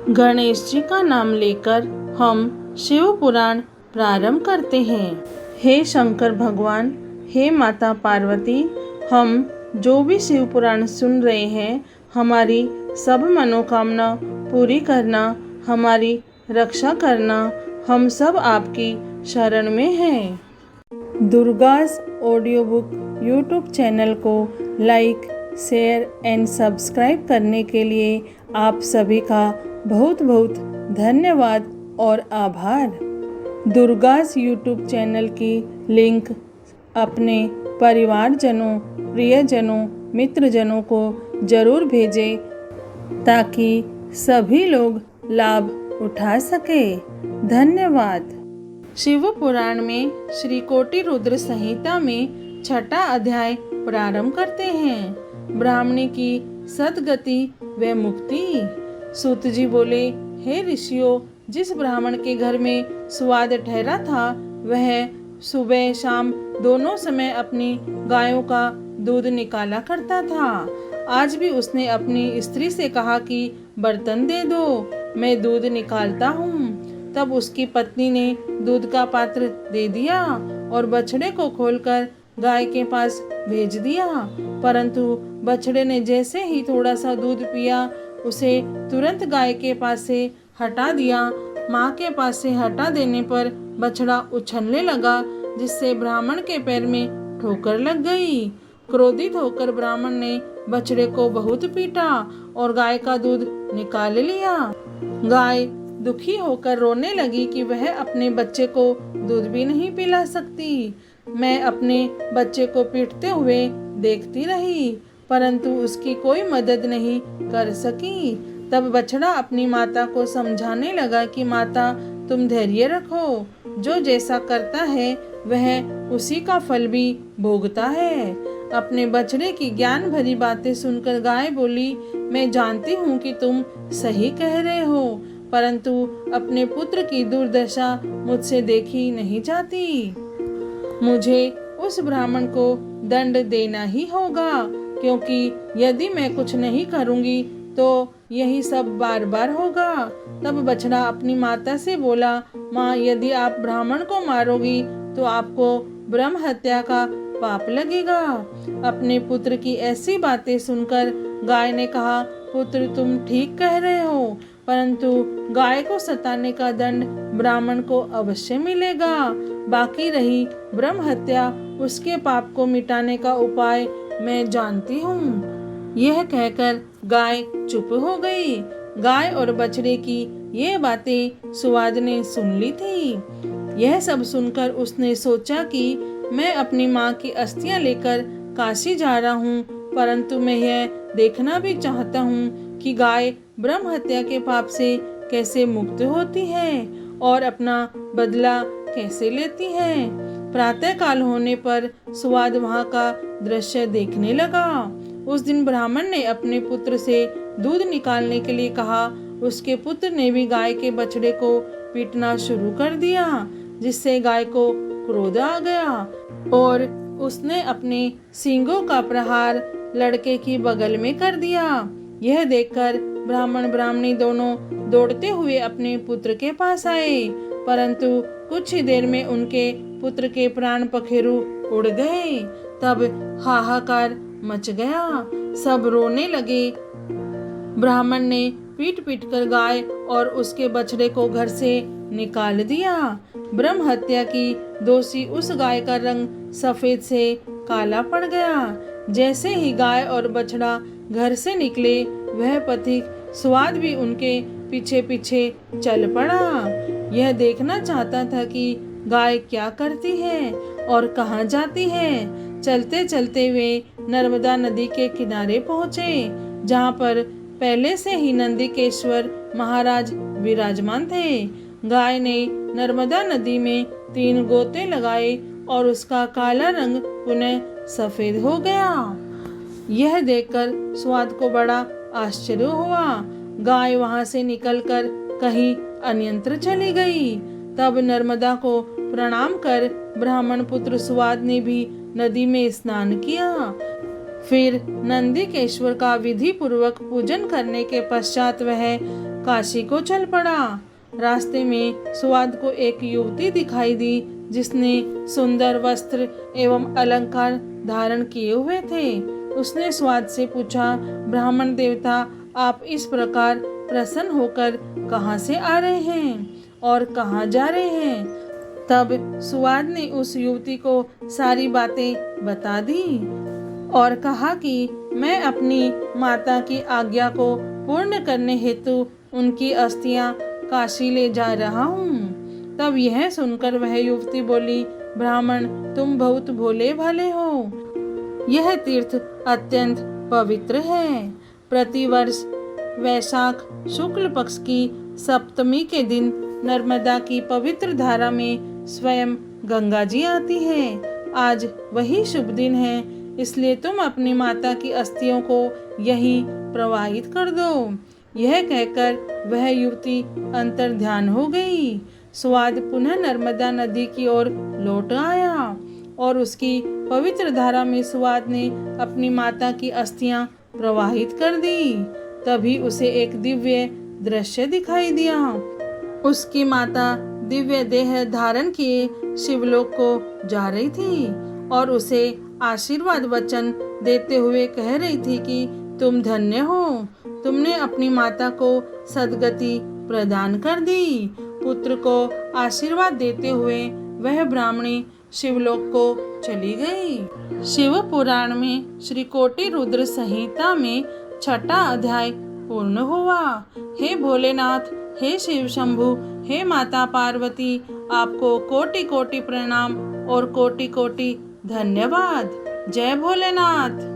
गणेश जी का नाम लेकर हम शिव पुराण प्रारंभ करते हैं। हे शंकर भगवान, हे माता पार्वती, हम जो भी शिव पुराण सुन रहे हैं, हमारी सब मनोकामना पूरी करना, हमारी रक्षा करना, हम सब आपकी शरण में हैं। दुर्गास ऑडियो बुक यूट्यूब चैनल को लाइक, शेयर एंड सब्सक्राइब करने के लिए आप सभी का बहुत बहुत धन्यवाद और आभार। दुर्गास यूट्यूब चैनल की लिंक अपने परिवारजनों, प्रियजनों, मित्रजनों को ज़रूर भेजें ताकि सभी लोग लाभ उठा सके। धन्यवाद। शिव पुराण में श्री कोटि रुद्र संहिता में 6ठा अध्याय प्रारंभ करते हैं। ब्राह्मणी की सद्गति व मुक्ति। सूत जी बोले, हे ऋषियों, जिस ब्राह्मण के घर में सुवाद ठहरा था, वह सुबह शाम दोनों समय अपनी गायों का दूध निकाला करता था। आज भी उसने अपनी स्त्री से कहा कि बर्तन दे दो, मैं दूध निकालता हूँ। तब उसकी पत्नी ने दूध का पात्र दे दिया और बछड़े को खोलकर गाय के पास भेज दिया। परंतु बछड़े ने जैसे ही थोड़ा सा दूध पिया, उसे तुरंत गाय के पास से हटा दिया। माँ के पास से हटा देने पर बछड़ा उछलने लगा, जिससे ब्राह्मण के पैर में ठोकर लग गई। क्रोधित होकर ब्राह्मण ने बछड़े को बहुत पीटा और गाय का दूध निकाल लिया। गाय दुखी होकर रोने लगी कि वह अपने बच्चे को दूध भी नहीं पिला सकती। मैं अपने बच्चे को पीटते हुए देखती रही, परंतु उसकी कोई मदद नहीं कर सकी। तब बछड़ा अपनी माता को समझाने लगा कि माता, तुम धैर्य रखो, जो जैसा करता है वह उसी का फल भी भोगता है। अपने बछड़े की ज्ञान भरी बातें सुनकर गाय बोली, मैं जानती हूँ कि तुम सही कह रहे हो, परंतु अपने पुत्र की दुर्दशा मुझसे देखी नहीं जाती। मुझे उस ब्राह्मण को दंड देना ही होगा, क्योंकि यदि मैं कुछ नहीं करूँगी तो यही सब बार बार होगा। तब बछड़ा अपनी माता से बोला, माँ, यदि आप ब्राह्मण को मारोगी तो आपको ब्रह्म हत्या का पाप लगेगा। अपने पुत्र की ऐसी बातें सुनकर गाय ने कहा, पुत्र, तुम ठीक कह रहे हो, परंतु गाय को सताने का दंड ब्राह्मण को अवश्य मिलेगा। बाकी रही ब्रह्म हत्या, उसके पाप को मिटाने का उपाय मैं जानती हूँ। यह कहकर गाय चुप हो गई। गाय और बछड़े की ये बातें सुवाद ने सुन ली थी। यह सब सुनकर उसने सोचा कि मैं अपनी माँ की अस्थियां लेकर काशी जा रहा हूँ, परंतु मैं यह देखना भी चाहता हूँ कि गाय ब्रह्म हत्या के पाप से कैसे मुक्त होती है और अपना बदला कैसे लेती है। प्रातः काल होने पर सुवाद वहाँ का दृश्य देखने लगा। उस दिन ब्राह्मण ने अपने पुत्र से दूध निकालने के लिए कहा। उसके पुत्र ने भी गाय के बछड़े को पीटना शुरू कर दिया, जिससे गाय को क्रोध आ गया और उसने अपने सींगों का प्रहार लड़के की बगल में कर दिया। यह देखकर ब्राह्मण ब्राह्मणी दोनों दौड़ते हुए अपने पुत्र के पास आए, परंतु कुछ ही देर में उनके पुत्र के प्राण पखेरु उड़ गए। तब हाहाकार मच गया, सब रोने लगे। ब्राह्मण ने पीट पीट कर गाय और उसके बछड़े को घर से निकाल दिया। ब्रह्म हत्या की दोषी उस गाय का रंग सफेद से काला पड़ गया। जैसे ही गाय और बछड़ा घर से निकले, वह पथिक स्वाद भी उनके पीछे पीछे चल पड़ा। यह देखना चाहता था कि गाय क्या करती है और कहाँ जाती है। चलते चलते वे नर्मदा नदी के किनारे पहुँचे, जहाँ पर पहले से ही नंदिकेश्वर महाराज विराजमान थे। गाय ने नर्मदा नदी में 3 गोते लगाए और उसका काला रंग पुनः सफेद हो गया। यह देखकर स्वाद को बड़ा आश्चर्य हुआ। गाय वहां से निकलकर कहीं अन्यंत्र चली गई। तब नर्मदा को प्रणाम कर ब्राह्मण पुत्र सुवाद ने भी नदी में स्नान किया। फिर नंदिकेश्वर का विधि पूर्वक पूजन करने के पश्चात वह काशी को चल पड़ा। रास्ते में सुवाद को एक युवती दिखाई दी जिसने सुंदर वस्त्र एवं अलंकार धारण किए हुए थे। उसने सुवाद से पूछा, ब्राह्मण देवता, आप इस प्रकार प्रसन्न होकर कहाँ से आ रहे हैं और कहाँ जा रहे हैं? तब सुवाद ने उस युवती को सारी बातें बता दी और कहा कि मैं अपनी माता की आज्ञा को पूर्ण करने हेतु उनकी अस्थियां काशी ले जा रहा हूँ। तब यह सुनकर वह युवती बोली, ब्राह्मण, तुम बहुत भोले भाले हो। यह तीर्थ अत्यंत पवित्र है। प्रतिवर्ष वैशाख शुक्ल पक्ष की सप्तमी के दिन नर्मदा की पवित्र धारा में स्वयं गंगा जी आती है। आज वही शुभ दिन है, इसलिए तुम अपनी माता की अस्थियों को यहीं प्रवाहित कर दो। यह कहकर वह युवती अंतर ध्यान हो गई। सुवाद पुनः नर्मदा नदी की ओर लौट आया और उसकी पवित्र धारा में सुवाद ने अपनी माता की अस्थियां प्रवाहित कर दी। तभी उसे एक दिव्य दृश्य दिखाई दिया। उसकी माता दिव्य देह धारण किए शिवलोक को जा रही थी और उसे आशीर्वाद वचन देते हुए कह रही थी कि तुम धन्य हो, तुमने अपनी माता को सद्गति प्रदान कर दी। पुत्र को आशीर्वाद देते हुए वह ब्राह्मणी शिवलोक को चली गई। शिव पुराण में श्री कोटि रुद्र संहिता में 6वां अध्याय पूर्ण हुआ। हे भोलेनाथ, हे शिव शंभु, हे माता पार्वती, आपको कोटि कोटि प्रणाम और कोटि कोटि धन्यवाद। जय भोलेनाथ।